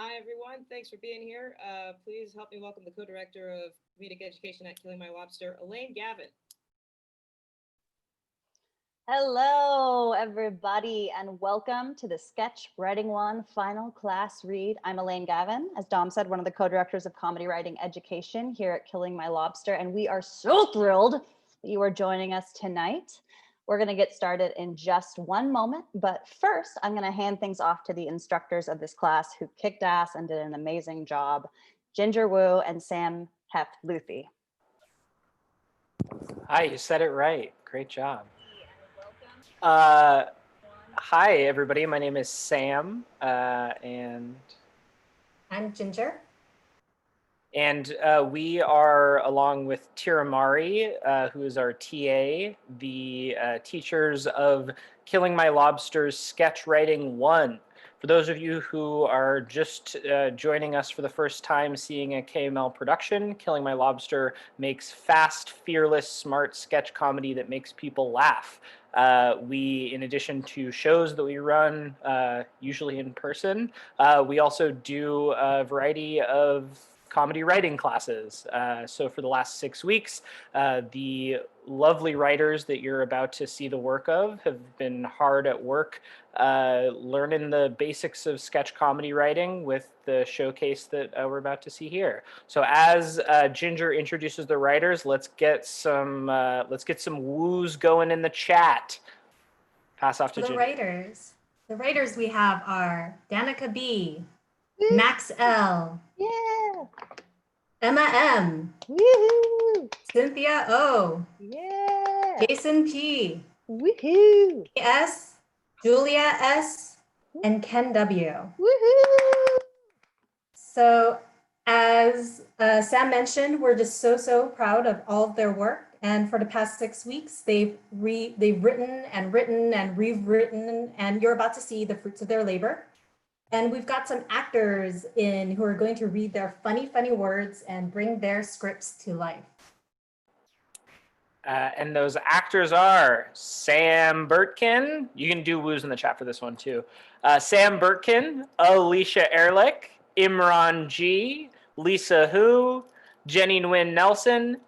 Hi, everyone. Thanks for being here. Please help me welcome the co-director of comedic education at Killing My Lobster, Elaine Gavin. Hello, everybody, and welcome to the Sketch Writing One final class read. I'm Elaine Gavin, as Dom said, one of the co-directors of comedy writing education here at Killing My Lobster, and we are so thrilled that you are joining us tonight. We're going to get started in just one moment, but first, I'm going to hand things off to the instructors of this class who kicked ass and did an amazing job, Ginger Wu and Sam Hef Luthi. Hi, you said it right. Great job. Hi, everybody. My name is Sam, and I'm Ginger. And we are, along with Tiramari, who is our TA, the teachers of Killing My Lobster's Sketch Writing 1. For those of you who are just joining us for the first time seeing a KML production, Killing My Lobster makes fast, fearless, smart sketch comedy that makes people laugh. We, in addition to shows that we run, usually in person, we also do a variety of comedy writing classes. So for the last 6 weeks, the lovely writers that you're about to see the work of have been hard at work learning the basics of sketch comedy writing with the showcase that we're about to see here. So as Ginger introduces the writers, let's get some woos going in the chat. Pass off to Ginger. The writers we have are Danica B, Max L, Yeah. Emma M, Woohoo! Cynthia O, Yeah. Jason P, Woohoo! S, Julia S, and Ken W. Woohoo! So as Sam mentioned, we're just so proud of all of their work. And for the past 6 weeks, they've written and rewritten, and you're about to see the fruits of their labor. And we've got some actors in who are going to read their funny words and bring their scripts to life. And those actors are Sam Burtkin. You can do woos in the chat for this one too. Sam Burtkin, Alicia Ehrlich, Imran G, Lisa Hu, Jenny Nguyen Nelson,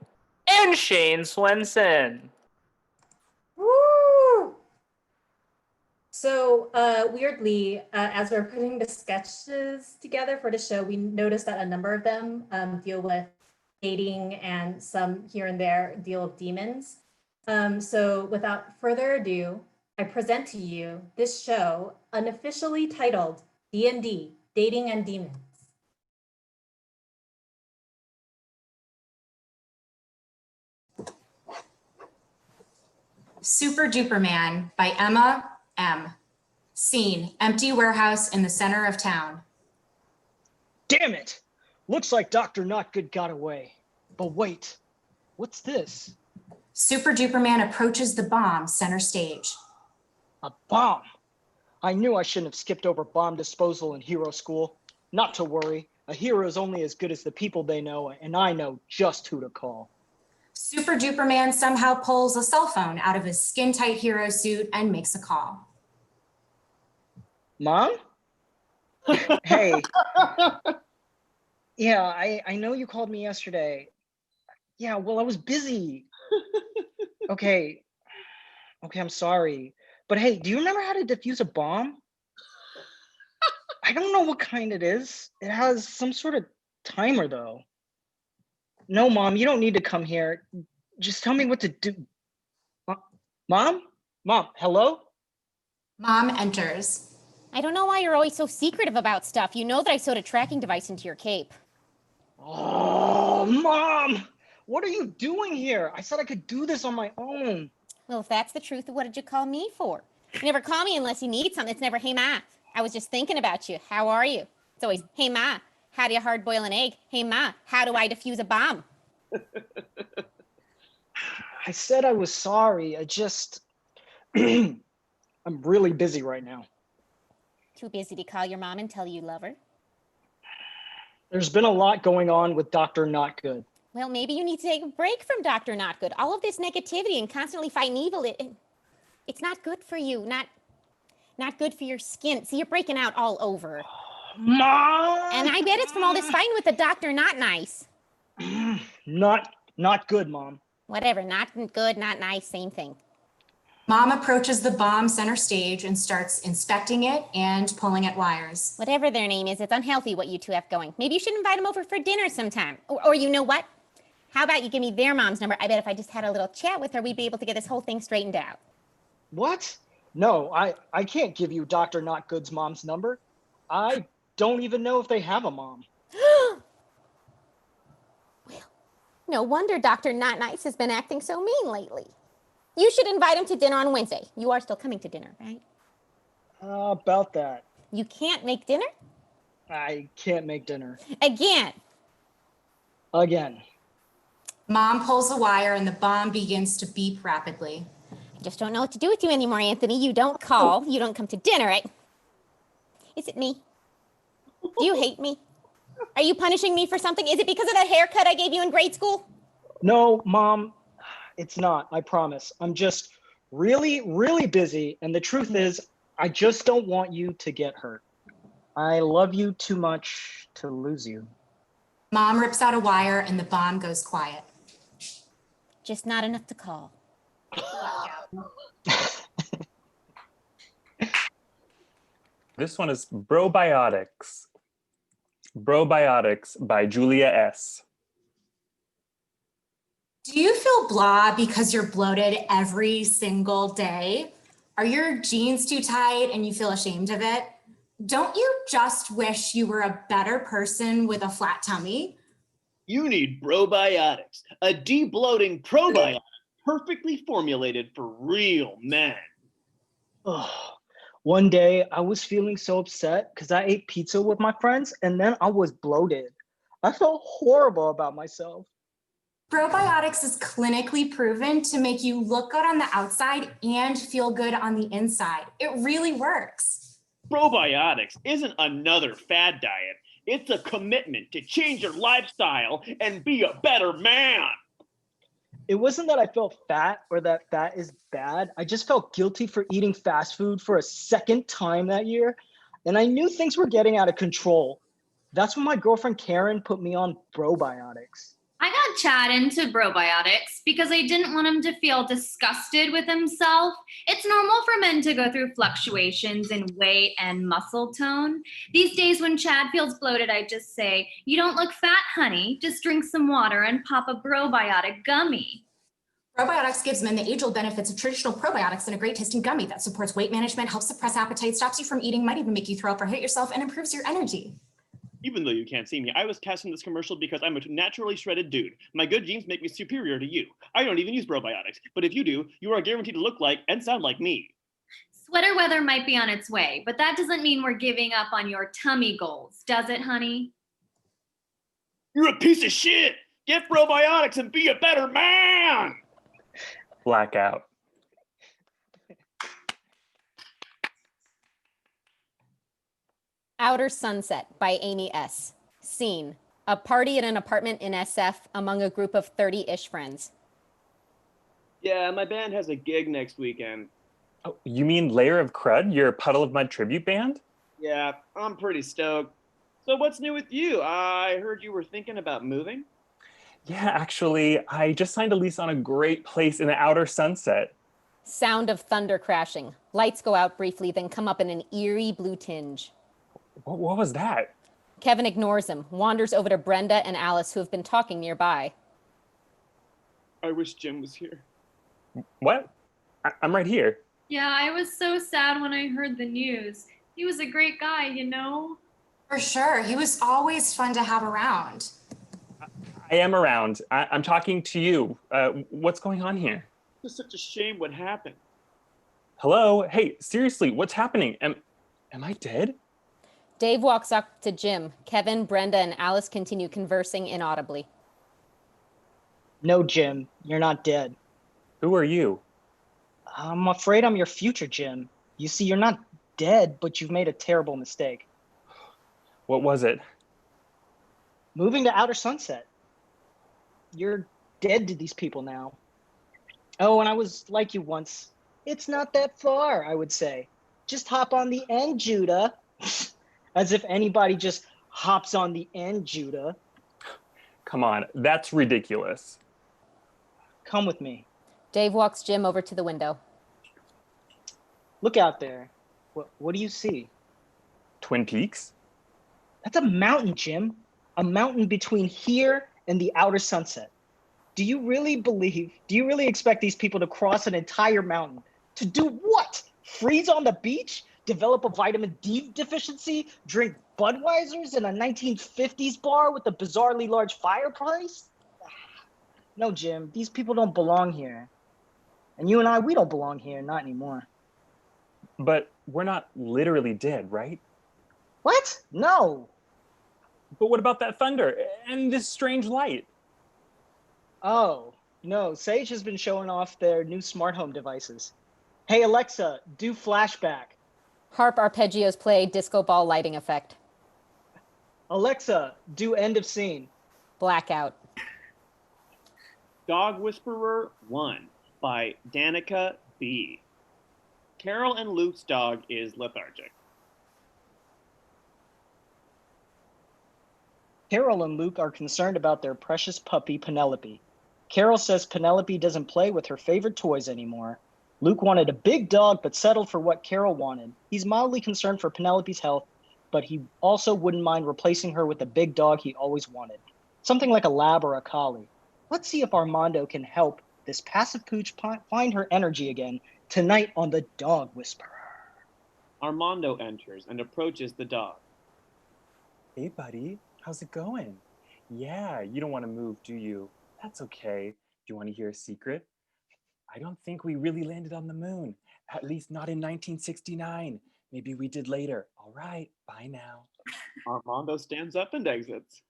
and Shane Swenson. Woo! So weirdly, as we're putting the sketches together for the show, we noticed that a number of them deal with dating and some here and there deal with demons. So without further ado, I present to you this show unofficially titled D&D, Dating and Demons. Super Duper Man by Emma M. Scene, empty warehouse in the center of town. Damn it! Looks like Dr. Notgood got away. But wait, what's this? Super Duper Man approaches the bomb center stage. A bomb! I knew I shouldn't have skipped over bomb disposal in hero school. Not to worry, a hero is only as good as the people they know, and I know just who to call. Super Duper Man somehow pulls a cell phone out of his skin-tight hero suit and makes a call. Mom? Hey. Yeah, I know you called me yesterday. Yeah, well, I was busy. Okay, I'm sorry. But hey, do you remember how to defuse a bomb? I don't know what kind it is. It has some sort of timer, though. No, Mom, you don't need to come here. Just tell me what to do. Mom? Mom, hello? Mom enters. I don't know why you're always so secretive about stuff. You know that I sewed a tracking device into your cape. Oh, Mom! What are you doing here? I said I could do this on my own. Well, if that's the truth, what did you call me for? You never call me unless you need something. It's never, hey, Ma, I was just thinking about you. How are you? It's always, hey, Ma, how do you hard boil an egg? Hey, Ma, how do I defuse a bomb? I said I was sorry. I just... I'm really busy right now. Too busy to call your mom and tell you love her? There's been a lot going on with Dr. Notgood. Well, maybe you need to take a break from Dr. Notgood. All of this negativity and constantly fighting evil, it's not good for you. Not good for your skin. See, you're breaking out all over. Mom! And I bet it's from all this fighting with the doctor not nice. Not good, Mom. Whatever, not good, not nice, same thing. Mom approaches the bomb center stage and starts inspecting it and pulling at wires. Whatever their name is, it's unhealthy what you two have going. Maybe you should invite them over for dinner sometime. Or you know what? How about you give me their mom's number? I bet if I just had a little chat with her, we'd be able to get this whole thing straightened out. What? No, I can't give you Dr. Not Good's mom's number. I don't even know if they have a mom. Well, no wonder Dr. Not Nice has been acting so mean lately. You should invite him to dinner on Wednesday. You are still coming to dinner, right? About that. You can't make dinner? I can't make dinner. Again. Mom pulls the wire and the bomb begins to beep rapidly. I just don't know what to do with you anymore, Anthony. You don't call. You don't come to dinner, right? Is it me? Do you hate me? Are you punishing me for something? Is it because of that haircut I gave you in grade school? No, Mom, it's not, I promise. I'm just really, really busy. And the truth is, I just don't want you to get hurt. I love you too much to lose you. Mom rips out a wire and the bomb goes quiet. Just not enough to call. This one is Brobiotics. Brobiotics by Julia S. Do you feel blah because you're bloated every single day? Are your jeans too tight and you feel ashamed of it? Don't you just wish you were a better person with a flat tummy? You need Brobiotics, a de-bloating probiotic perfectly formulated for real men. Ugh. One day I was feeling so upset because I ate pizza with my friends and then I was bloated. I felt horrible about myself. Probiotics is clinically proven to make you look good on the outside and feel good on the inside. It really works. Probiotics isn't another fad diet. It's a commitment to change your lifestyle and be a better man. It wasn't that I felt fat or that fat is bad. I just felt guilty for eating fast food for a second time that year. And I knew things were getting out of control. That's when my girlfriend Karen put me on Brobiotics. I got Chad into Brobiotics because I didn't want him to feel disgusted with himself. It's normal for men to go through fluctuations in weight and muscle tone. These days when Chad feels bloated, I just say, "You don't look fat, honey. Just drink some water and pop a probiotic gummy." Probiotics gives men the age-old benefits of traditional probiotics in a great tasting gummy that supports weight management, helps suppress appetite, stops you from eating, might even make you throw up or hate yourself, and improves your energy. Even though you can't see me, I was cast in this commercial because I'm a naturally shredded dude. My good genes make me superior to you. I don't even use probiotics, but if you do, you are guaranteed to look like and sound like me. Sweater weather might be on its way, but that doesn't mean we're giving up on your tummy goals, does it, honey? You're a piece of shit! Get probiotics and be a better man! Blackout. Outer Sunset by Amy S. Scene: a party at an apartment in SF among a group of 30-ish friends. Yeah, my band has a gig next weekend. Oh, you mean Layer of Crud, your Puddle of Mud tribute band? Yeah, I'm pretty stoked. So what's new with you? I heard you were thinking about moving? Yeah, actually, I just signed a lease on a great place in the Outer Sunset. Sound of thunder crashing. Lights go out briefly, then come up in an eerie blue tinge. What was that? Kevin ignores him, wanders over to Brenda and Alice, who have been talking nearby. I wish Jim was here. What? I'm right here. Yeah, I was so sad when I heard the news. He was a great guy, you know? For sure, he was always fun to have around. I am around. I'm talking to you. What's going on here? It's such a shame what happened. Hello? Hey, seriously, what's happening? Am I dead? Dave walks up to Jim. Kevin, Brenda, and Alice continue conversing inaudibly. No, Jim, you're not dead. Who are you? I'm afraid I'm your future, Jim. You see, you're not dead, but you've made a terrible mistake. What was it? Moving to Outer Sunset. You're dead to these people now. Oh, and I was like you once. It's not that far, I would say. Just hop on the end, Judah. As if anybody just hops on the end, Judah. Come on, that's ridiculous. Come with me. Dave walks Jim over to the window. Look out there. What do you see? Twin Peaks? That's a mountain, Jim. A mountain between here and the outer sunset. Do you really expect these people to cross an entire mountain? To do what? Freeze on the beach? Develop a vitamin D deficiency? Drink Budweisers in a 1950s bar with a bizarrely large fireplace? No, Jim, these people don't belong here. And you and I, we don't belong here, not anymore. But we're not literally dead, right? What? No. But what about that thunder and this strange light? Oh, no, Sage has been showing off their new smart home devices. Hey, Alexa, do flashback. Harp arpeggios play disco ball lighting effect. Alexa, do end of scene. Blackout. Dog Whisperer 1 by Danica B. Carol and Luke's dog is lethargic. Carol and Luke are concerned about their precious puppy, Penelope. Carol says Penelope doesn't play with her favorite toys anymore. Luke wanted a big dog, but settled for what Carol wanted. He's mildly concerned for Penelope's health, but he also wouldn't mind replacing her with the big dog he always wanted. Something like a lab or a collie. Let's see if Armando can help this passive pooch find her energy again tonight on the Dog Whisperer. Armando enters and approaches the dog. Hey, buddy, how's it going? Yeah, you don't want to move, do you? That's okay. Do you want to hear a secret? I don't think we really landed on the moon, at least not in 1969. Maybe we did later. All right, bye now. Armando stands up and exits.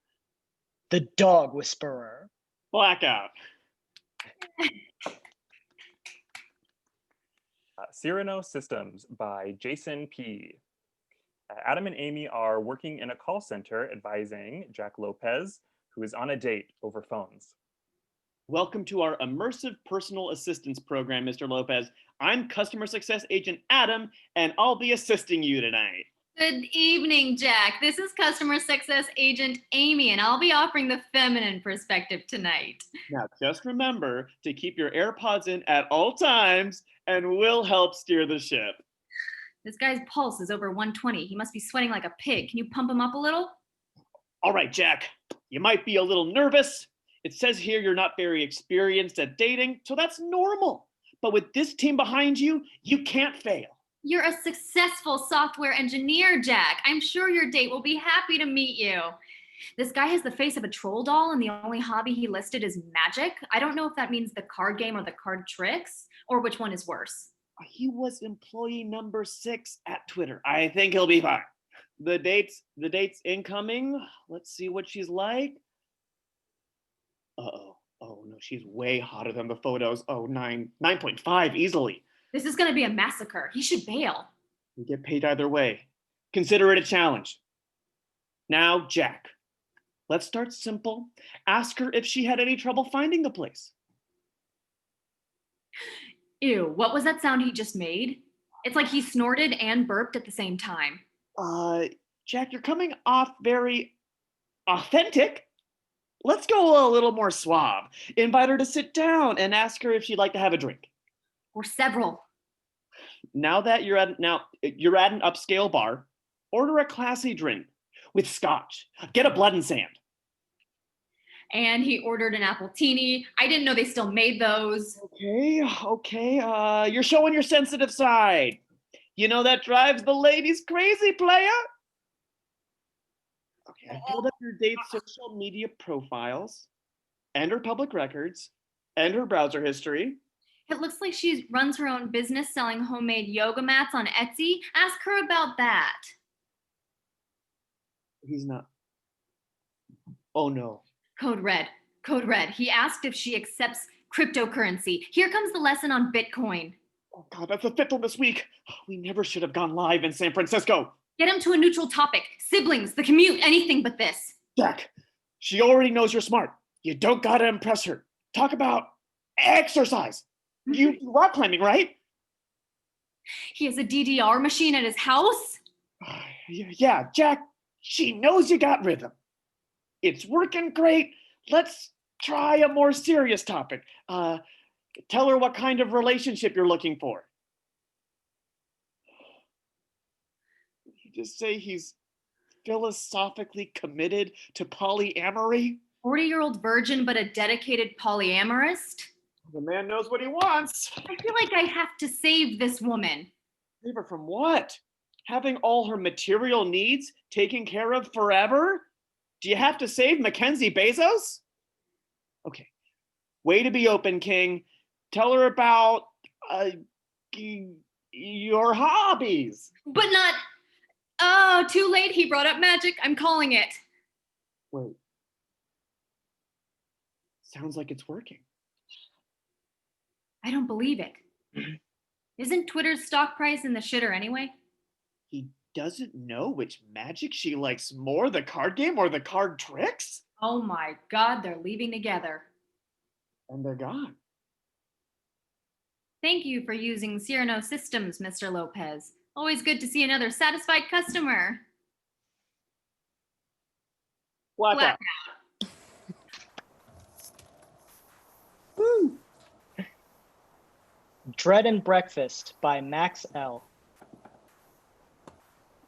The Dog Whisperer. Blackout. Cyrano Systems by Jason P. Adam and Amy are working in a call center advising Jack Lopez, who is on a date over phones. Welcome to our immersive personal assistance program, Mr. Lopez. I'm Customer Success Agent Adam, and I'll be assisting you tonight. Good evening, Jack. This is Customer Success Agent Amy, and I'll be offering the feminine perspective tonight. Now, just remember to keep your AirPods in at all times, and we'll help steer the ship. This guy's pulse is over 120. He must be sweating like a pig. Can you pump him up a little? All right, Jack. You might be a little nervous. It says here you're not very experienced at dating, so that's normal. But with this team behind you, you can't fail. You're a successful software engineer, Jack. I'm sure your date will be happy to meet you. This guy has the face of a troll doll, and the only hobby he listed is magic. I don't know if that means the card game or the card tricks, or which one is worse. He was employee number 6 at Twitter. I think he'll be fine. The date's incoming. Let's see what she's like. Uh-oh. Oh, no, she's way hotter than the photos. Oh, 9.5 easily. This is going to be a massacre. He should bail. We get paid either way. Consider it a challenge. Now, Jack, let's start simple. Ask her if she had any trouble finding the place. Ew, what was that sound he just made? It's like he snorted and burped at the same time. Jack, you're coming off very authentic. Let's go a little more suave. Invite her to sit down and ask her if she'd like to have a drink. Or several. Now that you're at an upscale bar, order a classy drink with scotch. Get a Blood and Sand. And he ordered an appletini. I didn't know they still made those. Okay. You're showing your sensitive side. You know that drives the ladies crazy, playa. Okay, I pulled up your date's social media profiles and her public records and her browser history. It looks like she runs her own business selling homemade yoga mats on Etsy. Ask her about that. He's not. Oh no. Code red. Code red. He asked if she accepts cryptocurrency. Here comes the lesson on Bitcoin. Oh God, that's the 5th one this week. We never should have gone live in San Francisco. Get him to a neutral topic. Siblings, the commute, anything but this. Jack, she already knows you're smart. You don't gotta impress her. Talk about exercise. You do rock climbing, right? He has a DDR machine at his house. Yeah, Jack, she knows you got rhythm. It's working great. Let's try a more serious topic. Tell her what kind of relationship you're looking for. You just say he's philosophically committed to polyamory? 40-year-old virgin, but a dedicated polyamorist? The man knows what he wants. I feel like I have to save this woman. Save her from what? Having all her material needs taken care of forever? Do you have to save Mackenzie Bezos? Okay. Way to be open, King. Tell her about your hobbies. But not. Oh, too late. He brought up magic. I'm calling it. Wait. Sounds like it's working. I don't believe it. Isn't Twitter's stock price in the shitter anyway? He doesn't know which magic she likes more, the card game or the card tricks? Oh my God, they're leaving together. And they're gone. Thank you for using Cyrano Systems, Mr. Lopez. Always good to see another satisfied customer. What Blackout. Dread and Breakfast by Max L.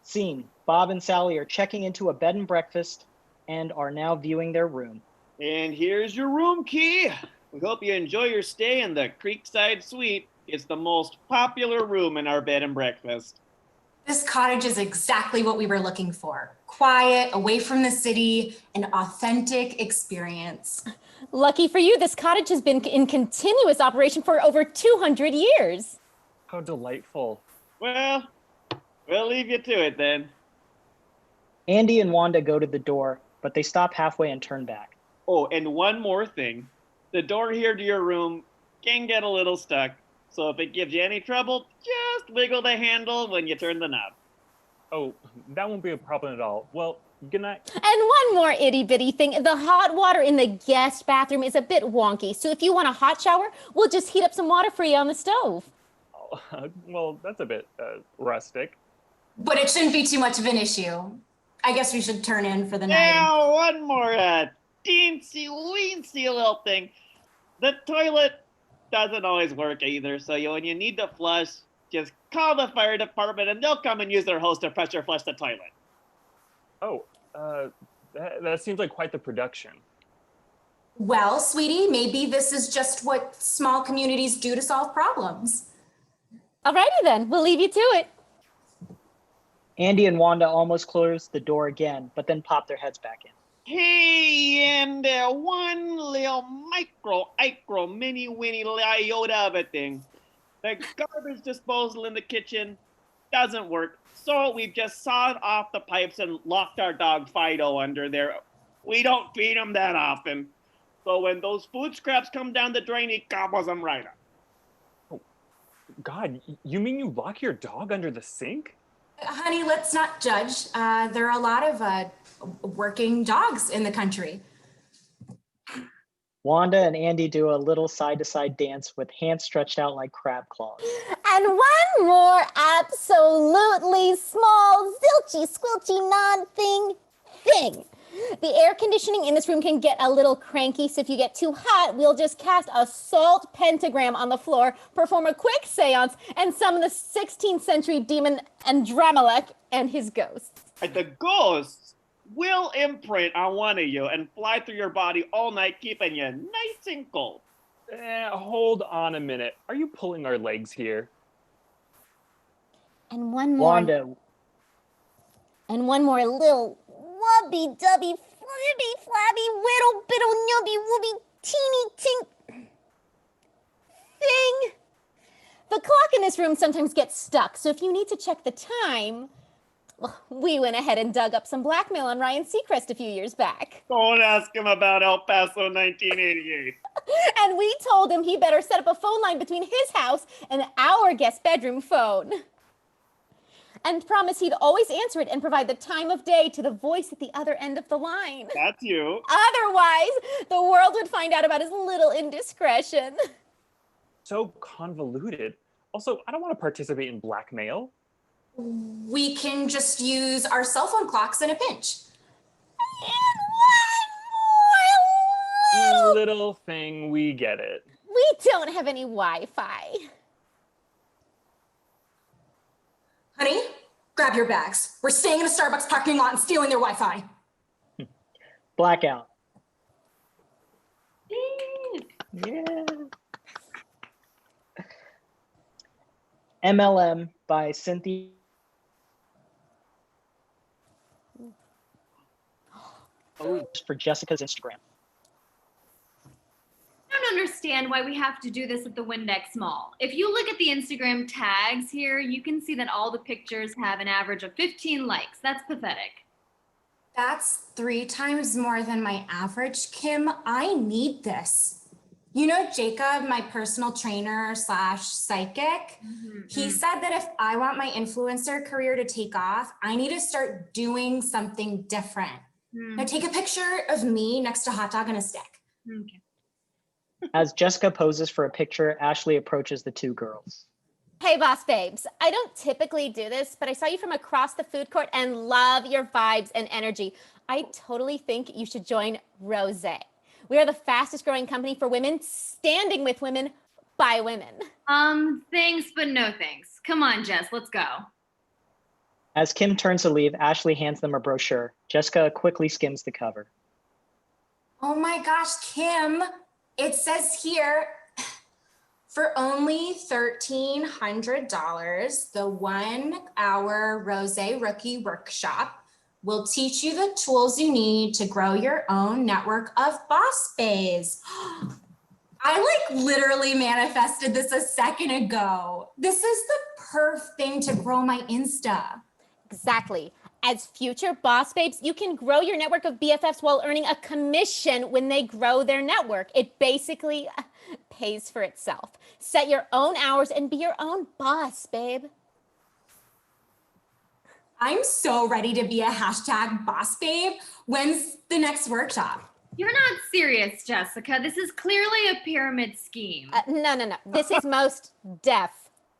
Scene: Bob and Sally are checking into a bed and breakfast and are now viewing their room. And here's your room key. We hope you enjoy your stay in the Creekside Suite. It's the most popular room in our bed and breakfast. This cottage is exactly what we were looking for. Quiet, away from the city, an authentic experience. Lucky for you, this cottage has been in continuous operation for over 200 years. How delightful. Well, we'll leave you to it then. Andy and Wanda go to the door, but they stop halfway and turn back. Oh, and one more thing. The door here to your room can get a little stuck. So if it gives you any trouble, just wiggle the handle when you turn the knob. Oh, that won't be a problem at all. Well, good night. And one more itty bitty thing. The hot water in the guest bathroom is a bit wonky. So if you want a hot shower, we'll just heat up some water for you on the stove. Oh, well, that's a bit rustic. But it shouldn't be too much of an issue. I guess we should turn in for the night. Now, one more teensy-weensy little thing. The toilet doesn't always work either, so when you need to flush, just call the fire department and they'll come and use their hose to pressure flush the toilet. Oh, that seems like quite the production. Well, sweetie, maybe this is just what small communities do to solve problems. Alrighty then, we'll leave you to it. Andy and Wanda almost close the door again, but then pop their heads back in. Hey, and one little micro, mini, winny, iota of a thing. The garbage disposal in the kitchen doesn't work, so we've just sawed off the pipes and locked our dog Fido under there. We don't feed him that often, so when those food scraps come down the drain, he gobbles them right up. Oh, God, you mean you lock your dog under the sink? Honey, let's not judge. There are a lot of working dogs in the country. Wanda and Andy do a little side-to-side dance with hands stretched out like crab claws. And one more absolutely small, zilchy, squilchy, non-thing. The air conditioning in this room can get a little cranky, so if you get too hot, we'll just cast a salt pentagram on the floor, perform a quick seance, and summon the 16th century demon Andramelech and his ghosts. The ghosts will imprint on one of you and fly through your body all night, keeping you nice and cold. Hold on a minute. Are you pulling our legs here? And one more. Wanda, And one more little wubby dubby flibby flabby whittle biddle nubby wooby teeny tink thing. The clock in this room sometimes gets stuck, so if you need to check the time, well, we went ahead and dug up some blackmail on Ryan Seacrest a few years back. Don't ask him about El Paso 1988. And we told him he better set up a phone line between his house and our guest bedroom phone. And promise he'd always answer it and provide the time of day to the voice at the other end of the line. That's you. Otherwise, the world would find out about his little indiscretion. So convoluted. Also, I don't want to participate in blackmail. We can just use our cell phone clocks in a pinch. Little thing, we get it. We don't have any Wi-Fi. Honey, grab your bags. We're staying in a Starbucks parking lot and stealing their Wi-Fi. Blackout. Yeah. MLM by Cynthia. Oh, for Jessica's Instagram. I don't understand why we have to do this at the Windex Mall. If you look at the Instagram tags here, you can see that all the pictures have an average of 15 likes. That's pathetic. That's 3 times more than my average, Kim. I need this. You know Jacob, my personal trainer / psychic? He said that if I want my influencer career to take off, I need to start doing something different. Now take a picture of me next to a hot dog and a stick. Okay. As Jessica poses for a picture, Ashley approaches the two girls. Hey, boss babes. I don't typically do this, but I saw you from across the food court and love your vibes and energy. I totally think you should join Rose. We are the fastest growing company for women, standing with women by women. Thanks, but no thanks. Come on, Jess, let's go. As Kim turns to leave, Ashley hands them a brochure. Jessica quickly skims the cover. Oh my gosh, Kim, it says here, for only $1,300, the 1-hour Rose Rookie Workshop will teach you the tools you need to grow your own network of boss bays. I like literally manifested this a second ago. This is the perfect thing to grow my Insta. Exactly. As future boss babes, you can grow your network of BFFs while earning a commission when they grow their network. It basically pays for itself. Set your own hours and be your own boss, babe. I'm so ready to be a #boss babe. When's the next workshop? You're not serious, Jessica. This is clearly a pyramid scheme. No. This is most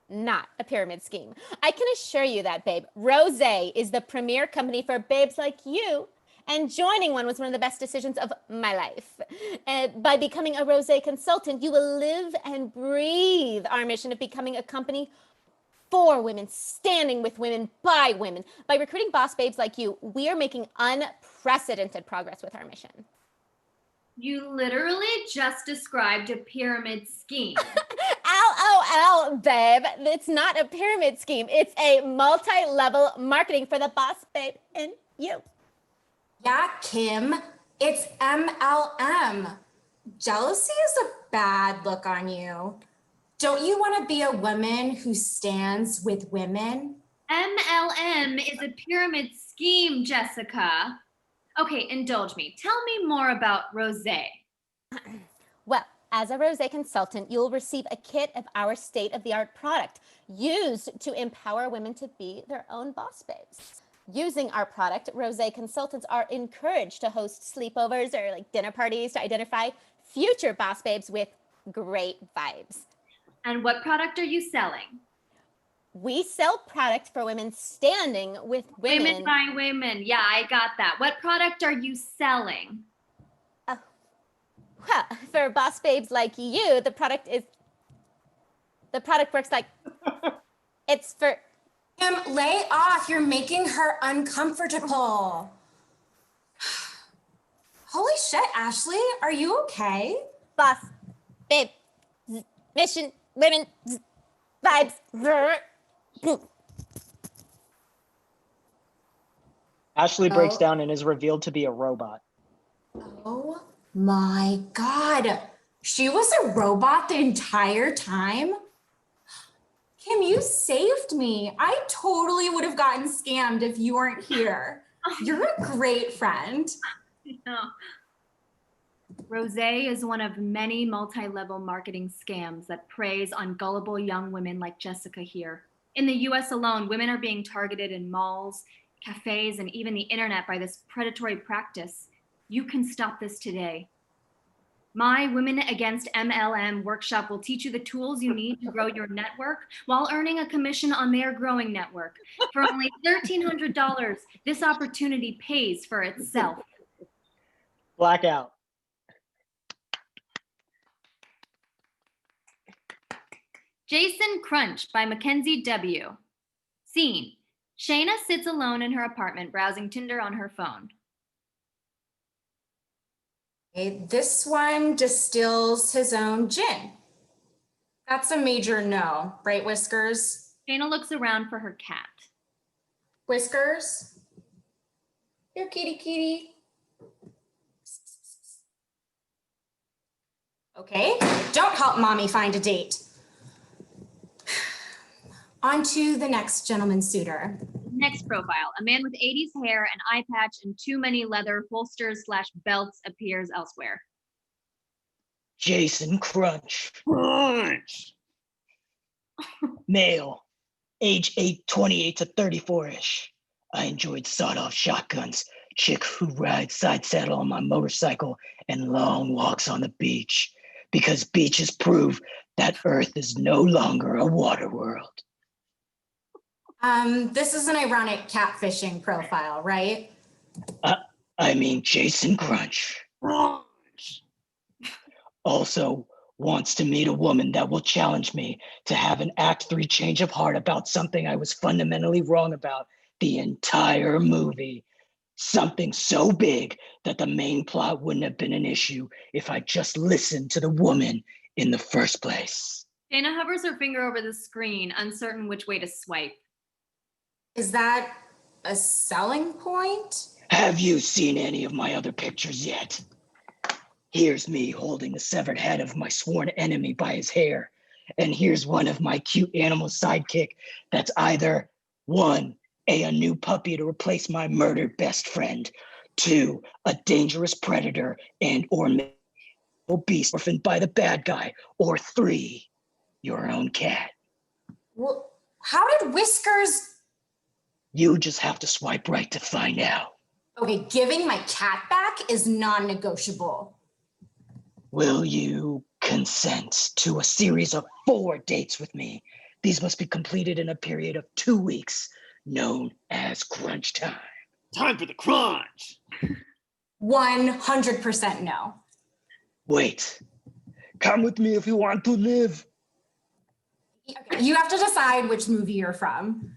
not a pyramid scheme. I can assure you that, babe. Rose is the premier company for babes like you, and joining one was one of the best decisions of my life. By becoming a Rose consultant, you will live and breathe our mission of becoming a company for women, standing with women, by women. By recruiting boss babes like you, we are making unprecedented progress with our mission. You literally just described a pyramid scheme. LOL, babe. It's not a pyramid scheme. It's a multi-level marketing for the boss babe in you. Yeah, Kim, it's MLM. Jealousy is a bad look on you. Don't you want to be a woman who stands with women? MLM is a pyramid scheme, Jessica. Okay, indulge me. Tell me more about Rose. Well, as a Rose consultant, you'll receive a kit of our state-of-the-art product used to empower women to be their own boss babes. Using our product, Rose consultants are encouraged to host sleepovers or like dinner parties to identify future boss babes with great vibes. And what product are you selling? We sell product for women standing with women. Women by women. Yeah, I got that. What product are you selling? Well, for boss babes like you, the product works like, it's for... Kim, lay off. You're making her uncomfortable. Holy shit, Ashley, are you okay? Boss, babe, mission, women, vibes. Ashley breaks down and is revealed to be a robot. Oh my God. She was a robot the entire time? Kim, you saved me. I totally would have gotten scammed if you weren't here. You're a great friend. No. Rose is one of many multi-level marketing scams that preys on gullible young women like Jessica here. In the US alone, women are being targeted in malls, cafes, and even the internet by this predatory practice. You can stop this today. My Women Against MLM workshop will teach you the tools you need to grow your network while earning a commission on their growing network. For only $1,300, this opportunity pays for itself. Blackout. Jason Crunch by Mackenzie W. Scene. Shayna sits alone in her apartment browsing Tinder on her phone. Okay, this one distills his own gin. That's a major no, right, Whiskers? Shayna looks around for her cat. Whiskers? Here, kitty, kitty. Okay, don't help mommy find a date. On to the next gentleman suitor. Next profile, a man with 80s hair, an eye patch, and too many leather holsters/belts appears elsewhere. Jason Crunch. Crunch. Male. Age 28 to 34-ish. I enjoyed sawed-off shotguns, chick who rides side saddle on my motorcycle, and long walks on the beach. Because beaches prove that Earth is no longer a water world. This is an ironic catfishing profile, right? I mean Jason Crunch. Crunch. Also wants to meet a woman that will challenge me to have an Act 3 change of heart about something I was fundamentally wrong about the entire movie. Something so big that the main plot wouldn't have been an issue if I just listened to the woman in the first place. Shayna hovers her finger over the screen, uncertain which way to swipe. Is that a selling point? Have you seen any of my other pictures yet? Here's me holding the severed head of my sworn enemy by his hair. And here's one of my cute animal sidekick that's either 1, a new puppy to replace my murdered best friend, 2, a dangerous predator and or beast orphaned by the bad guy, or 3, your own cat. Well, how did Whiskers... You just have to swipe right to find out. Okay, giving my cat back is non-negotiable. Will you consent to a series of 4 dates with me? These must be completed in a period of 2 weeks, known as crunch time. Time for the crunch. 100% no. Wait, come with me if you want to live. Okay, you have to decide which movie you're from.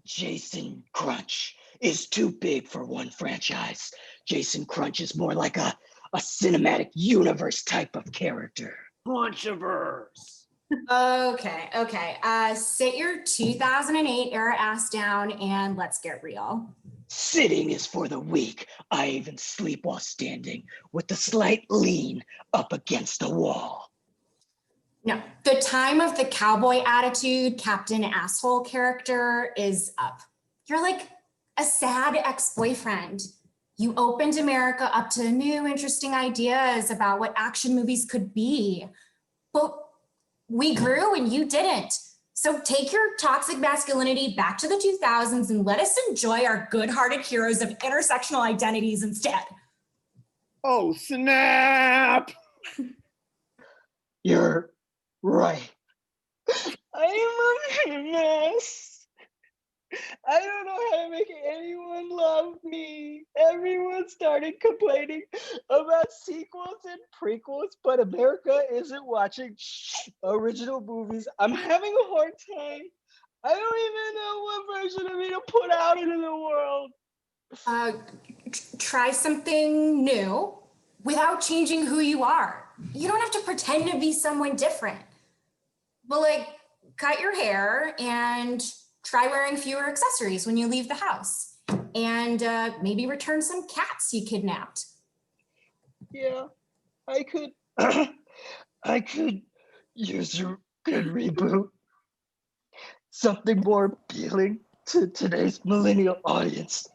Jason Crunch is too big for one franchise. Jason Crunch is more like a cinematic universe type of character. Crunchiverse. Okay. Sit your 2008 era ass down and let's get real. Sitting is for the weak. I even sleep while standing with a slight lean up against the wall. No, the time of the cowboy attitude, Captain Asshole character is up. You're like a sad ex-boyfriend. You opened America up to new, interesting ideas about what action movies could be. But we grew and you didn't. So take your toxic masculinity back to the 2000s and let us enjoy our good-hearted heroes of intersectional identities instead. Oh, snap. You're right. I am a mess. I don't know how to make anyone love me. Everyone started complaining about sequels and prequels, but America isn't watching original movies. I'm having a hard time. I don't even know what version of me to put out into the world. Try something new without changing who you are. You don't have to pretend to be someone different. But like, cut your hair and try wearing fewer accessories when you leave the house. And maybe return some cats you kidnapped. Yeah, I could use a good reboot. Something more appealing to today's millennial audience.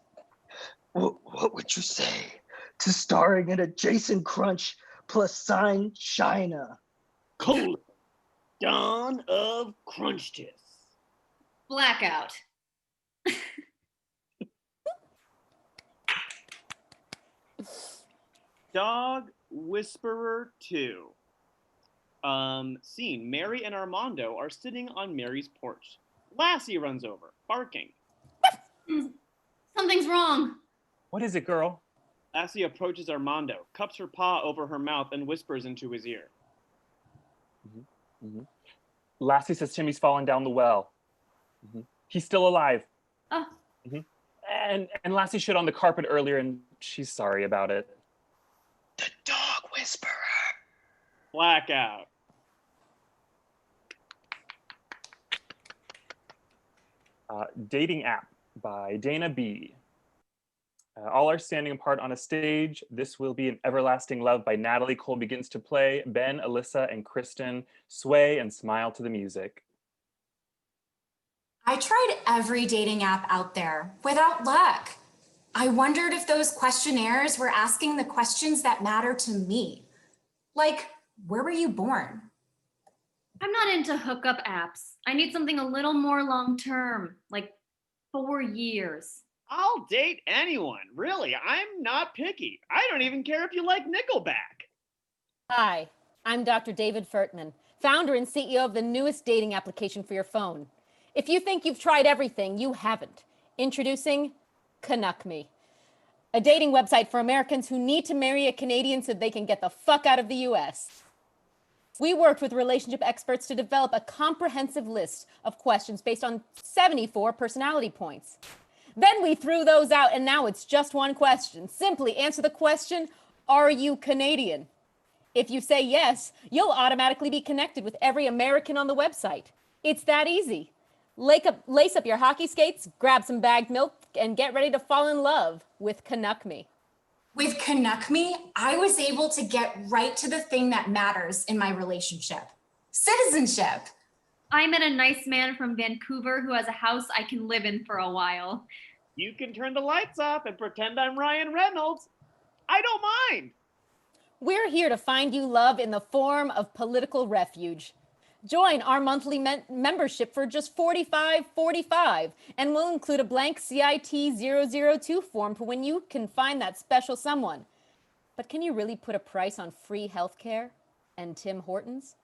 What would you say to starring in a Jason Crunch plus sign China? Colon. Dawn of Crunchtiff. Blackout. Dog Whisperer 2. Scene. Mary and Armando are sitting on Mary's porch. Lassie runs over, barking. Something's wrong. What is it, girl? Lassie approaches Armando, cups her paw over her mouth, and whispers into his ear. Lassie says Timmy's fallen down the well. He's still alive. Oh. And Lassie shit on the carpet earlier, and she's sorry about it. The dog whisperer. Blackout. Dating App by Dana B. All are standing apart on a stage. This will be an everlasting love by Natalie. Cole begins to play. Ben, Alyssa, and Kristen sway and smile to the music. I tried every dating app out there without luck. I wondered if those questionnaires were asking the questions that matter to me. Like, where were you born? I'm not into hookup apps. I need something a little more long-term, like 4 years. I'll date anyone, really. I'm not picky. I don't even care if you like Nickelback. Hi, I'm Dr. David Furtman, founder and CEO of the newest dating application for your phone. If you think you've tried everything, you haven't. Introducing Canuck Me, a dating website for Americans who need to marry a Canadian so they can get the fuck out of the US. We worked with relationship experts to develop a comprehensive list of questions based on 74 personality points. Then we threw those out, and now it's just one question. Simply answer the question, are you Canadian? If you say yes, you'll automatically be connected with every American on the website. It's that easy. Lace up your hockey skates, grab some bagged milk, and get ready to fall in love with Canuck Me. With Canuck Me, I was able to get right to the thing that matters in my relationship: citizenship. I met a nice man from Vancouver who has a house I can live in for a while. You can turn the lights off and pretend I'm Ryan Reynolds. I don't mind. We're here to find you love in the form of political refuge. Join our monthly membership for just $45.45, and we'll include a blank CIT 002 form for when you can find that special someone. But can you really put a price on free healthcare and Tim Hortons?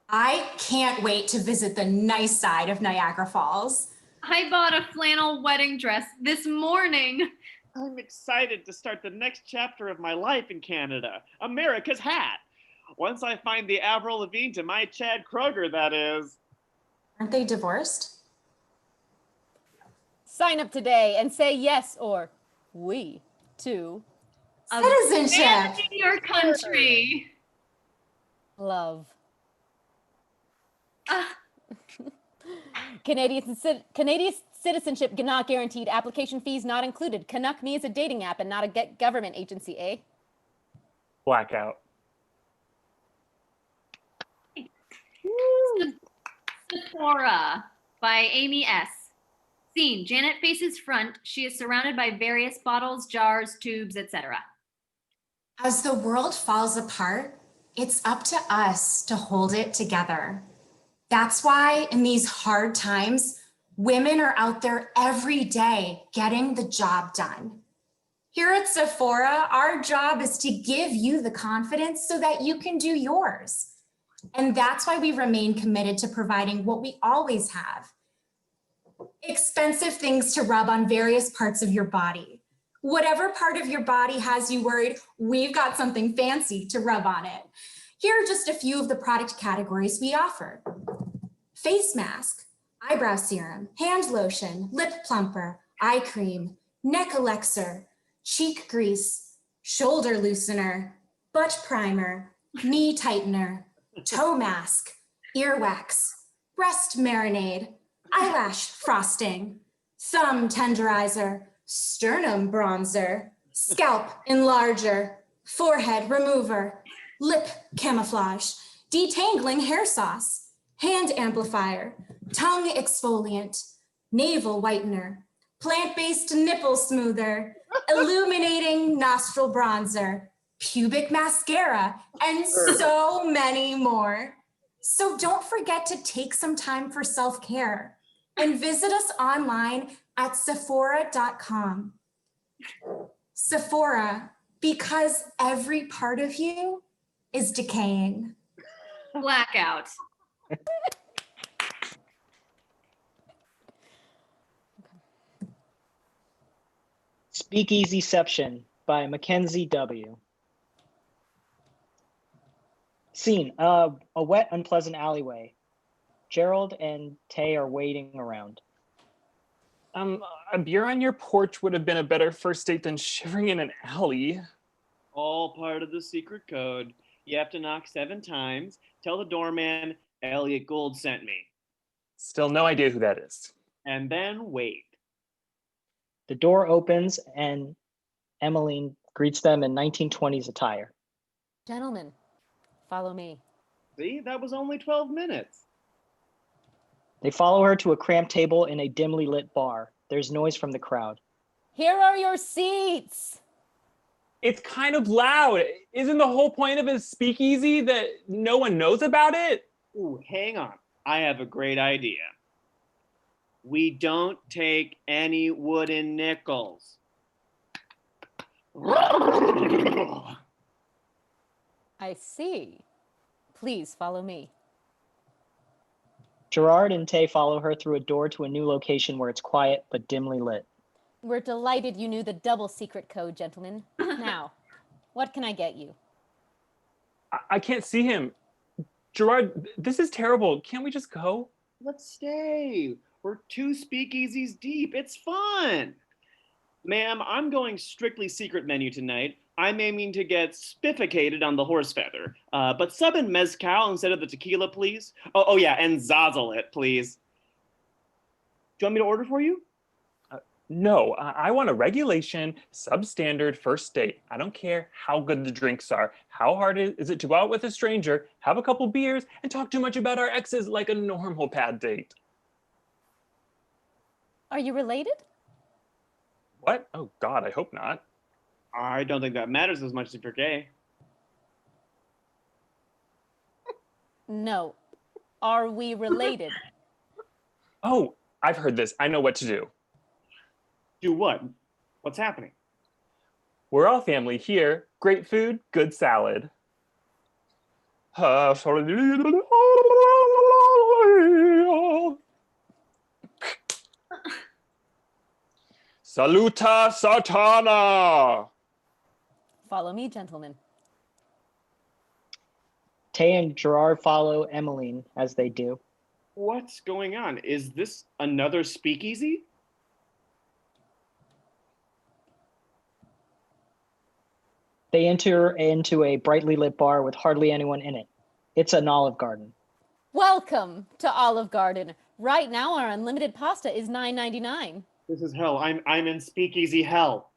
I can't wait to visit the nice side of Niagara Falls. I bought a flannel wedding dress this morning. I'm excited to start the next chapter of my life in Canada. America's hat. Once I find the Avril Lavigne to my Chad Kroger, that is. Aren't they divorced? Sign up today and say yes or we to citizenship. Abandon your country. love. Canadian citizenship not guaranteed. Application fees not included. Canuck Me is a dating app and not a government agency, eh? Blackout. Sephora by Amy S. Scene. Janet faces front. She is surrounded by various bottles, jars, tubes, etc. As the world falls apart, it's up to us to hold it together. That's why in these hard times, women are out there every day getting the job done. Here at Sephora, our job is to give you the confidence so that you can do yours. And that's why we remain committed to providing what we always have: expensive things to rub on various parts of your body. Whatever part of your body has you worried, we've got something fancy to rub on it. Here are just a few of the product categories we offer: face mask, eyebrow serum, hand lotion, lip plumper, eye cream, neck elixir, cheek grease, shoulder loosener, butt primer, knee tightener, toe mask, earwax, breast marinade, eyelash frosting, thumb tenderizer, sternum bronzer, scalp enlarger, forehead remover, lip camouflage, detangling hair sauce, hand amplifier, tongue exfoliant, navel whitener, plant-based nipple smoother, illuminating nostril bronzer, pubic mascara, and so many more. So don't forget to take some time for self-care and visit us online at Sephora.com. Sephora, Because every part of you is decaying. Blackout. Speakeasyception by Mackenzie W. Scene, a wet, unpleasant alleyway. Gerald and Tay are waiting around. A beer on your porch would have been a better first date than shivering in an alley. All part of the secret code. You have to knock 7 times, tell the doorman Elliot Gould sent me, Still no idea who that is. and then wait. The door opens and Emmeline greets them in 1920s attire. Gentlemen, follow me. See, that was only 12 minutes. They follow her to a cramped table in a dimly lit bar. There's noise from the crowd. Here are your seats. It's kind of loud. Isn't the whole point of a speakeasy that no one knows about it? Ooh, hang on. I have a great idea. We don't take any wooden nickels. I see. Please follow me. Gerard and Tay follow her through a door to a new location where it's quiet but dimly lit. We're delighted you knew the double secret code, gentlemen. Now, what can I get you? I can't see him. Gerard, this is terrible. Can't we just go? Let's stay. We're 2 speakeasies deep. It's fun. Ma'am, I'm going strictly secret menu tonight. I'm aiming to get spifficated on the horse feather. But sub in mezcal instead of the tequila, please. Oh yeah, and zazzle it, please. Do you want me to order for you? No, I want a regulation, substandard first date. I don't care how good the drinks are. How hard is it to go out with a stranger, have a couple beers, and talk too much about our exes like a normal bad date? Are you related? What? Oh God, I hope not. I don't think that matters as much as if you're gay. No. Are we related? Oh, I've heard this. I know what to do. Do what? What's happening? We're all family here. Great food, good salad. Saluta Satana! Follow me, gentlemen. Tay and Gerard follow Emmeline as they do. What's going on? Is this another speakeasy? They enter into a brightly lit bar with hardly anyone in it. It's an Olive Garden. Welcome to Olive Garden. Right now, our unlimited pasta is $9.99. This is hell. I'm in speakeasy hell.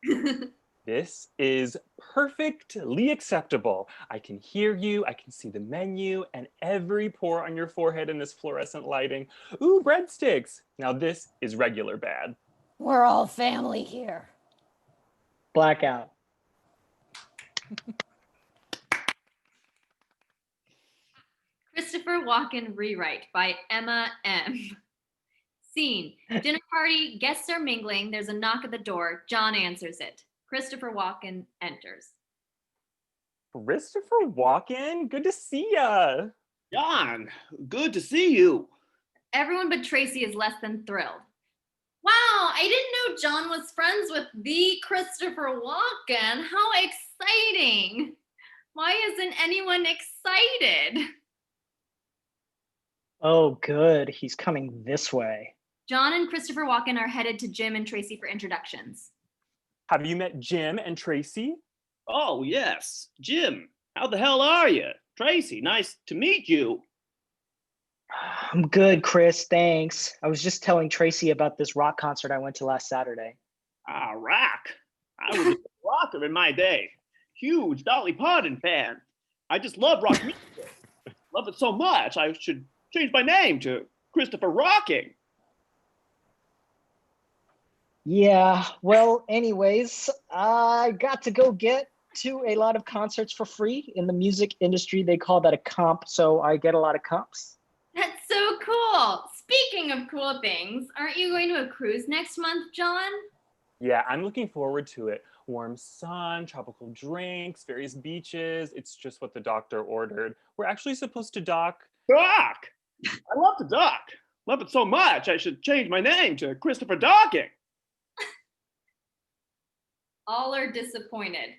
This is perfectly acceptable. I can hear you, I can see the menu, and every pore on your forehead in this fluorescent lighting. Ooh, breadsticks. Now this is regular bad. We're all family here. Blackout. Christopher Walken rewrite by Emma M. Scene, dinner party, guests are mingling. There's a knock at the door. John answers it. Christopher Walken enters. Christopher Walken, good to see ya. John, good to see you. Everyone but Tracy is less than thrilled. Wow, I didn't know John was friends with the Christopher Walken. How exciting. Why isn't anyone excited? Oh, good. He's coming this way. John and Christopher Walken are headed to Jim and Tracy for introductions. Have you met Jim and Tracy? Oh, yes. Jim, how the hell are you? Tracy, nice to meet you. I'm good, Chris. Thanks. I was just telling Tracy about this rock concert I went to last Saturday. Ah, rock. I was a rocker in my day. Huge Dolly Parton fan. I just love rock music. Love it so much, I should change my name to Christopher Rocking. Yeah, well, anyways, I got to go get to a lot of concerts for free. In the music industry, they call that a comp, so I get a lot of comps. That's so cool. Speaking of cool things, aren't you going to a cruise next month, John? Yeah, I'm looking forward to it. Warm sun, tropical drinks, various beaches. It's just what the doctor ordered. We're actually supposed to dock. Doc! I love to dock. Love it so much, I should change my name to Christopher Docking. All are disappointed.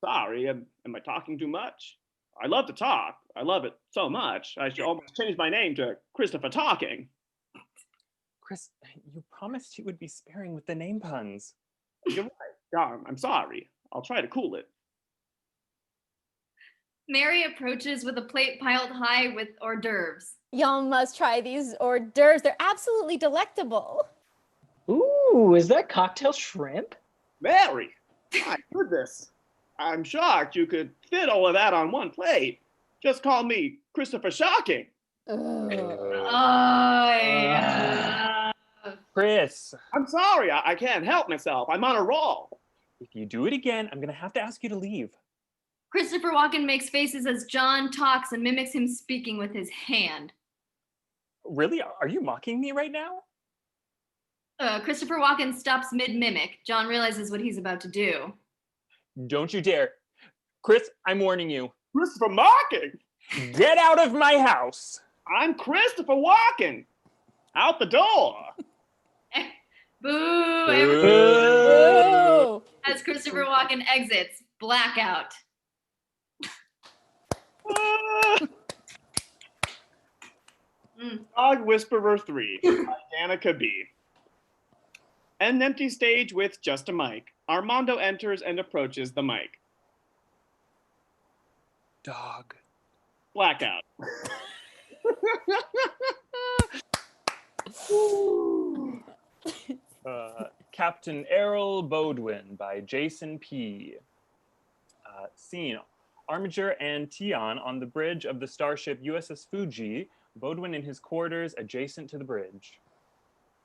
Sorry, am I talking too much? I love to talk. I love it so much. I should almost change my name to Christopher Talking. Chris, you promised you would be sparing with the name puns. You're right. Darn, I'm sorry. I'll try to cool it. Mary approaches with a plate piled high with hors d'oeuvres. Y'all must try these hors d'oeuvres. They're absolutely delectable. Ooh, is that cocktail shrimp? Mary, my goodness. I'm shocked you could fit all of that on one plate. Just call me Christopher Shocking. Chris, I'm sorry, I can't help myself. I'm on a roll. if you do it again, I'm gonna have to ask you to leave. Christopher Walken makes faces as John talks and mimics him speaking with his hand. Really? Are you mocking me right now? Christopher Walken stops mid-mimic. John realizes what he's about to do. Don't you dare. Chris, I'm warning you. Christopher Mocking? Get out of my house. I'm Christopher Walken. Out the door. Boo! Boo! As Christopher Walken exits, blackout. Dog Whisperer 3 by Danica B. An empty stage with just a mic. Armando enters and approaches the mic. Dog. Blackout. Captain Errol Bodwin by Jason P. Scene. Armiger and Tion on the bridge of the starship USS Fuji. Bodwin in his quarters adjacent to the bridge.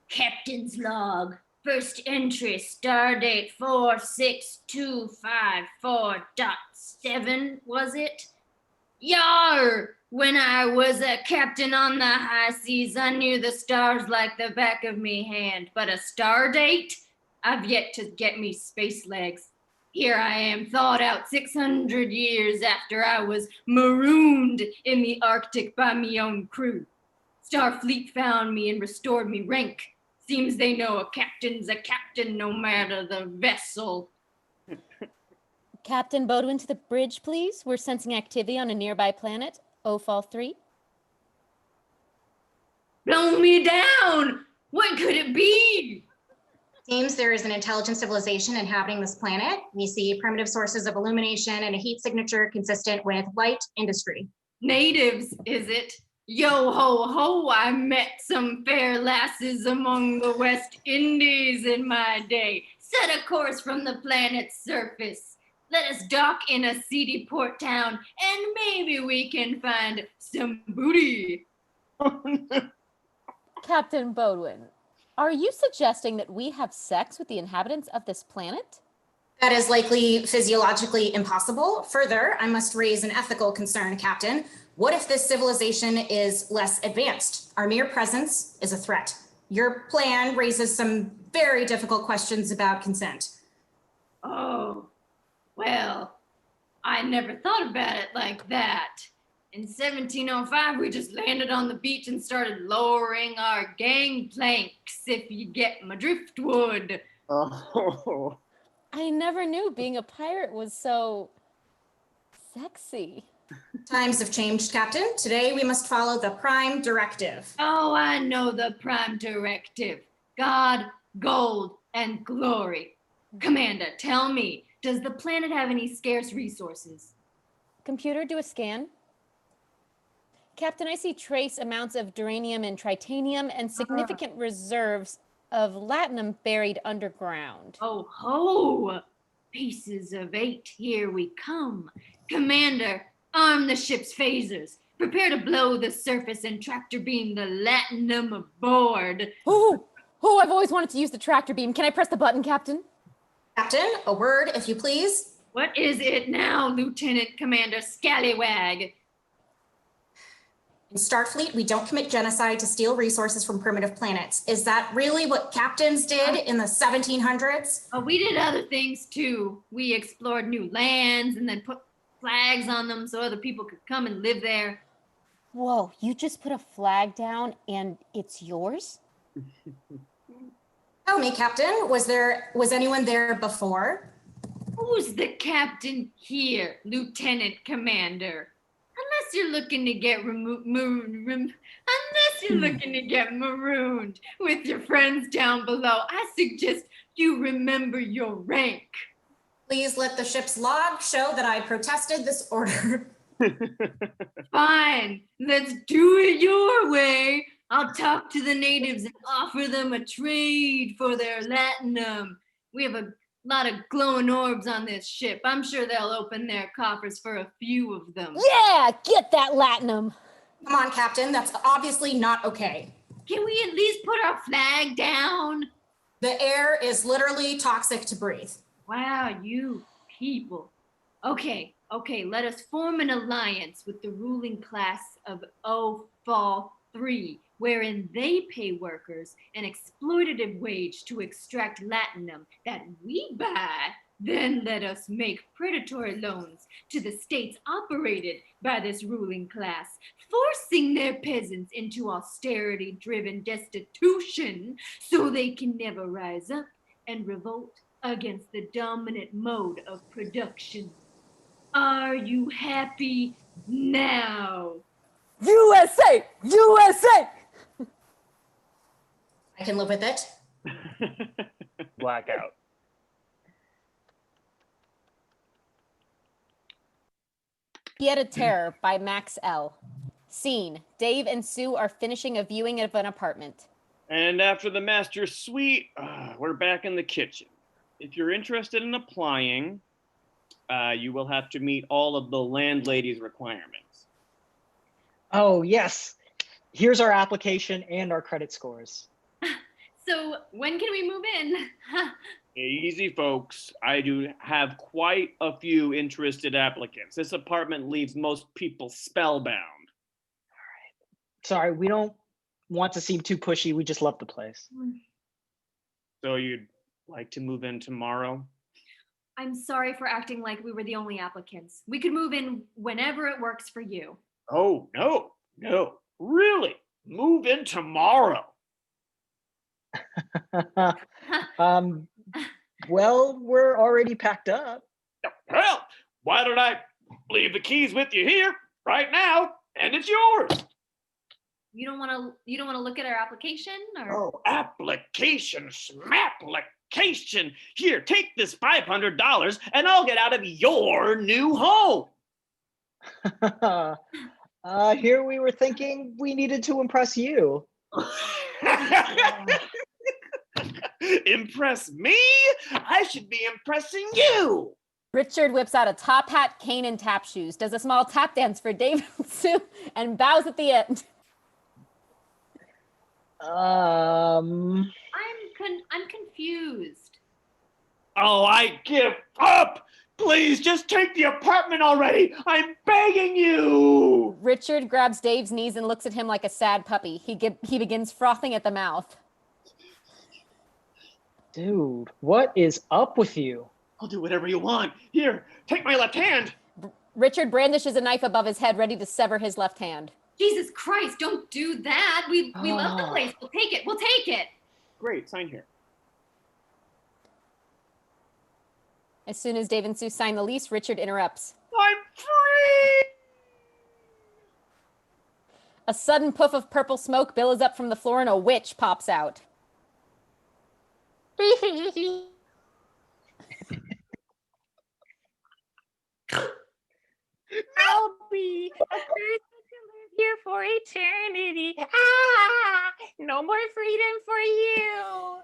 Captain's log. First entry, stardate 46254.7, was it? Yar! When I was a captain on the high seas, I knew the stars like the back of me hand. But a stardate? I've yet to get me space legs. Here I am, thawed out 600 years after I was marooned in the Arctic by me own crew. Starfleet found me and restored me rank. Seems they know a captain's a captain no matter the vessel. Captain Bodwin to the bridge, please. We're sensing activity on a nearby planet, Ophal 3. Blow me down! What could it be? Seems there is an intelligent civilization inhabiting this planet. We see primitive sources of illumination and a heat signature consistent with light industry. Natives, is it? Yo ho ho, I met some fair lasses among the West Indies in my day. Set a course from the planet's surface. Let us dock in a seedy port town and maybe we can find some booty. Captain Bodwin, are you suggesting that we have sex with the inhabitants of this planet? That is likely physiologically impossible. Further, I must raise an ethical concern, Captain. What if this civilization is less advanced? Our mere presence is a threat. Your plan raises some very difficult questions about consent. Oh, well, I never thought about it like that. In 1705, we just landed on the beach and started lowering our gangplanks, if you get my driftwood. Oh. I never knew being a pirate was so sexy. Times have changed, Captain. Today we must follow the Prime Directive. Oh, I know the Prime Directive. God, gold, and glory. Commander, tell me, does the planet have any scarce resources? Computer, do a scan. Captain, I see trace amounts of duranium and tritanium and significant reserves of latinum buried underground. Oh ho! Pieces of 8, here we come. Commander, arm the ship's phasers. Prepare to blow the surface and tractor beam the latinum aboard. Oh, I've always wanted to use the tractor beam. Can I press the button, Captain? Captain, a word, if you please. What is it now, Lieutenant Commander Scallywag? In Starfleet, we don't commit genocide to steal resources from primitive planets. Is that really what captains did in the 1700s? Oh, we did other things too. We explored new lands and then put flags on them so other people could come and live there. Whoa, you just put a flag down and it's yours? Tell me, Captain, was anyone there before? Who's the captain here, Lieutenant Commander? Unless you're looking to get marooned with your friends down below, I suggest you remember your rank. Please let the ship's log show that I protested this order. Fine, let's do it your way. I'll talk to the natives and offer them a trade for their latinum. We have a lot of glowing orbs on this ship. I'm sure they'll open their coffers for a few of them. Yeah, get that latinum. Come on, Captain, that's obviously not okay. Can we at least put our flag down? The air is literally toxic to breathe. Wow, you people. Okay, let us form an alliance with the ruling class of OFAL 3, wherein they pay workers an exploitative wage to extract latinum that we buy. Then let us make predatory loans to the states operated by this ruling class, forcing their peasants into austerity-driven destitution so they can never rise up and revolt against the dominant mode of production. Are you happy now? USA! USA! I can live with it. Blackout. Pied a Terror by Max L. Scene: Dave and Sue are finishing a viewing of an apartment. And after the master suite, we're back in the kitchen. If you're interested in applying, you will have to meet all of the landlady's requirements. Oh, yes. Here's our application and our credit scores. So when can we move in? Easy, folks. I do have quite a few interested applicants. This apartment leaves most people spellbound. Sorry, we don't want to seem too pushy. We just love the place. So you'd like to move in tomorrow? I'm sorry for acting like we were the only applicants. We could move in whenever it works for you. Oh, no, really? Move in tomorrow? Well, we're already packed up. Well, why don't I leave the keys with you here right now, and it's yours? You don't want to look at our application, or? Oh, application. Here, take this $500 and I'll get out of your new home. Here we were thinking we needed to impress you. Impress me? I should be impressing you. Richard whips out a top hat, cane, and tap shoes, does a small tap dance for Dave and Sue, and bows at the end. I'm confused. Oh, I give up. Please, just take the apartment already. I'm begging you. Richard grabs Dave's knees and looks at him like a sad puppy. He begins frothing at the mouth. Dude, what is up with you? I'll do whatever you want. Here, take my left hand. Richard brandishes a knife above his head, ready to sever his left hand. Jesus Christ, don't do that. We love the place. We'll take it. We'll take it. Great, sign here. As soon as Dave and Sue sign the lease, Richard interrupts. I'm free! A sudden puff of purple smoke billows up from the floor and a witch pops out. I'll be a person to live here for eternity. Ah, no more freedom for you.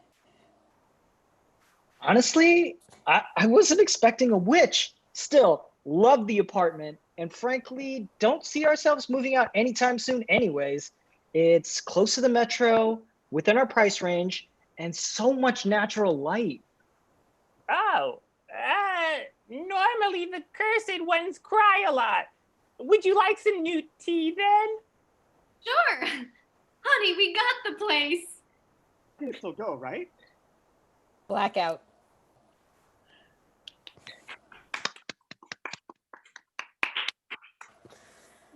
Honestly, I wasn't expecting a witch. Still, love the apartment, and frankly, don't see ourselves moving out anytime soon anyways. It's close to the metro, within our price range, and so much natural light. Oh, normally the cursed ones cry a lot. Would you like some new tea then? Sure. Honey, we got the place. Can still go, right? Blackout.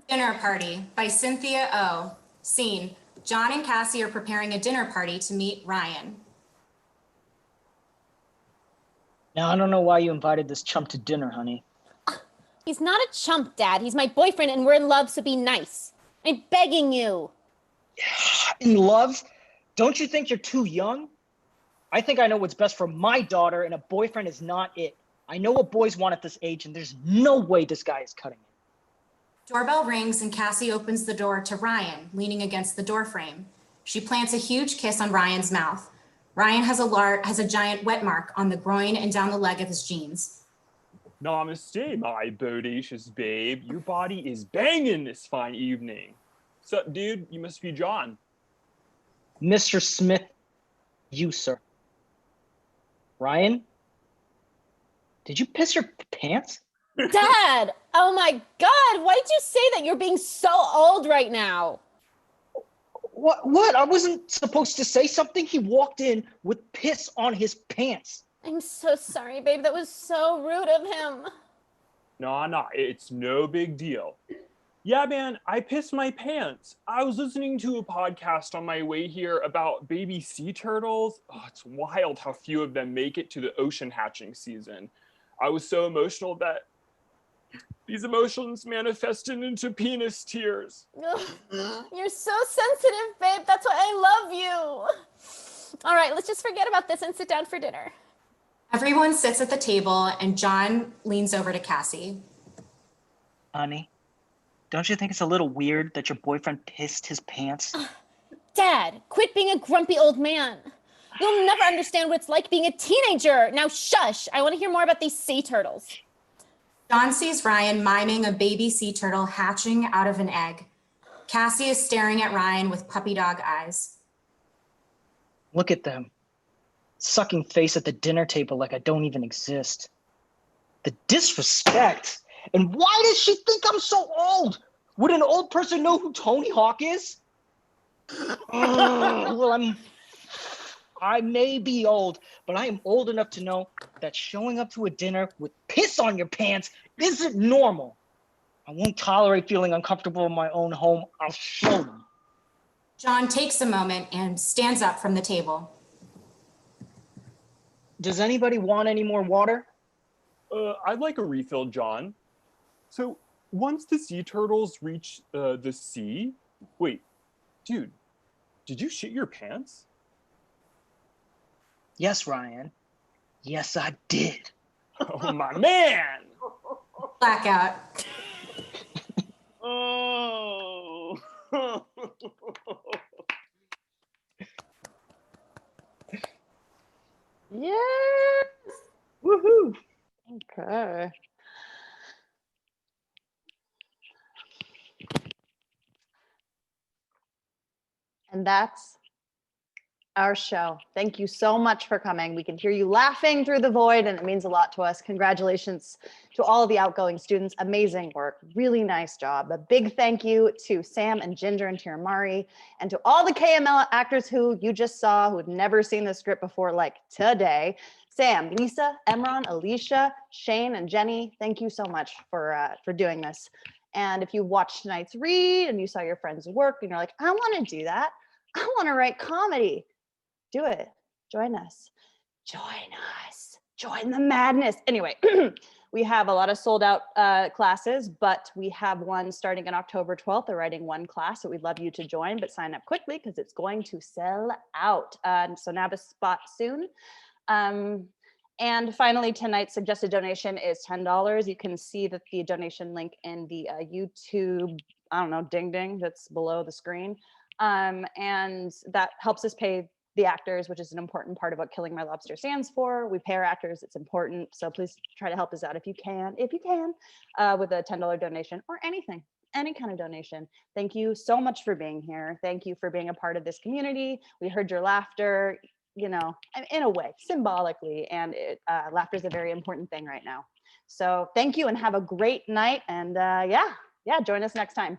Dinner Party by Cynthia O. Scene: John and Cassie are preparing a dinner party to meet Ryan. Now, I don't know why you invited this chump to dinner, honey. He's not a chump, Dad. He's my boyfriend and we're in love, so be nice. I'm begging you. In love? Don't you think you're too young? I think I know what's best for my daughter, and a boyfriend is not it. I know what boys want at this age, and there's no way this guy is cutting it. Doorbell rings and Cassie opens the door to Ryan, leaning against the doorframe. She plants a huge kiss on Ryan's mouth. Ryan has a giant wet mark on the groin and down the leg of his jeans. Namaste, my bodacious babe. Your body is banging this fine evening. Sup, dude? You must be John. Mr. Smith, you, sir. Ryan? Did you piss your pants? Dad! Oh my God! Why did you say that? You're being so old right now. What? I wasn't supposed to say something. He walked in with piss on his pants. I'm so sorry, babe. That was so rude of him. Nah, it's no big deal. Yeah, man, I pissed my pants. I was listening to a podcast on my way here about baby sea turtles. Oh, it's wild how few of them make it to the ocean hatching season. I was so emotional that these emotions manifested into penis tears. Ugh, you're so sensitive, babe. That's why I love you. All right, let's just forget about this and sit down for dinner. Everyone sits at the table and John leans over to Cassie. Honey, don't you think it's a little weird that your boyfriend pissed his pants? Dad, quit being a grumpy old man. You'll never understand what it's like being a teenager. Now shush. I want to hear more about these sea turtles. John sees Ryan miming a baby sea turtle hatching out of an egg. Cassie is staring at Ryan with puppy dog eyes. Look at them. Sucking face at the dinner table like I don't even exist. The disrespect. And why does she think I'm so old? Would an old person know who Tony Hawk is? Well, I may be old, but I am old enough to know that showing up to a dinner with piss on your pants isn't normal. I won't tolerate feeling uncomfortable in my own home. I'll show them. John takes a moment and stands up from the table. Does anybody want any more water? I'd like a refill, John. So once the sea turtles reach the sea, wait, dude, did you shit your pants? Yes, Ryan. Yes, I did. Oh, my man! Blackout. Oh. Yes. Woohoo! Okay. And that's our show. Thank you so much for coming. We can hear you laughing through the void, and it means a lot to us. Congratulations to all of the outgoing students. Amazing work. Really nice job. A big thank you to Sam and Ginger and Tiramari, and to all the KML actors who you just saw, who had never seen the script before, like today. Sam, Lisa, Emron, Alicia, Shane, and Jenny, thank you so much for doing this. And if you watched tonight's read and you saw your friends' work and you're like, I want to do that. I want to write comedy. Do it. Join us. Join us. Join the madness. Anyway, we have a lot of sold out classes, but we have one starting on October 12th, a writing one class that we'd love you to join, but sign up quickly because it's going to sell out. So nab a spot soon. And finally, tonight's suggested donation is $10. You can see that the donation link in the YouTube, I don't know, ding ding that's below the screen. And that helps us pay the actors, which is an important part of what Killing My Lobster stands for. We pay our actors, it's important. So please try to help us out if you can, with a $10 donation or anything, any kind of donation. Thank you so much for being here. Thank you for being a part of this community. We heard your laughter, you know, in a way, symbolically, and laughter is a very important thing right now. So thank you and have a great night. And yeah, join us next time.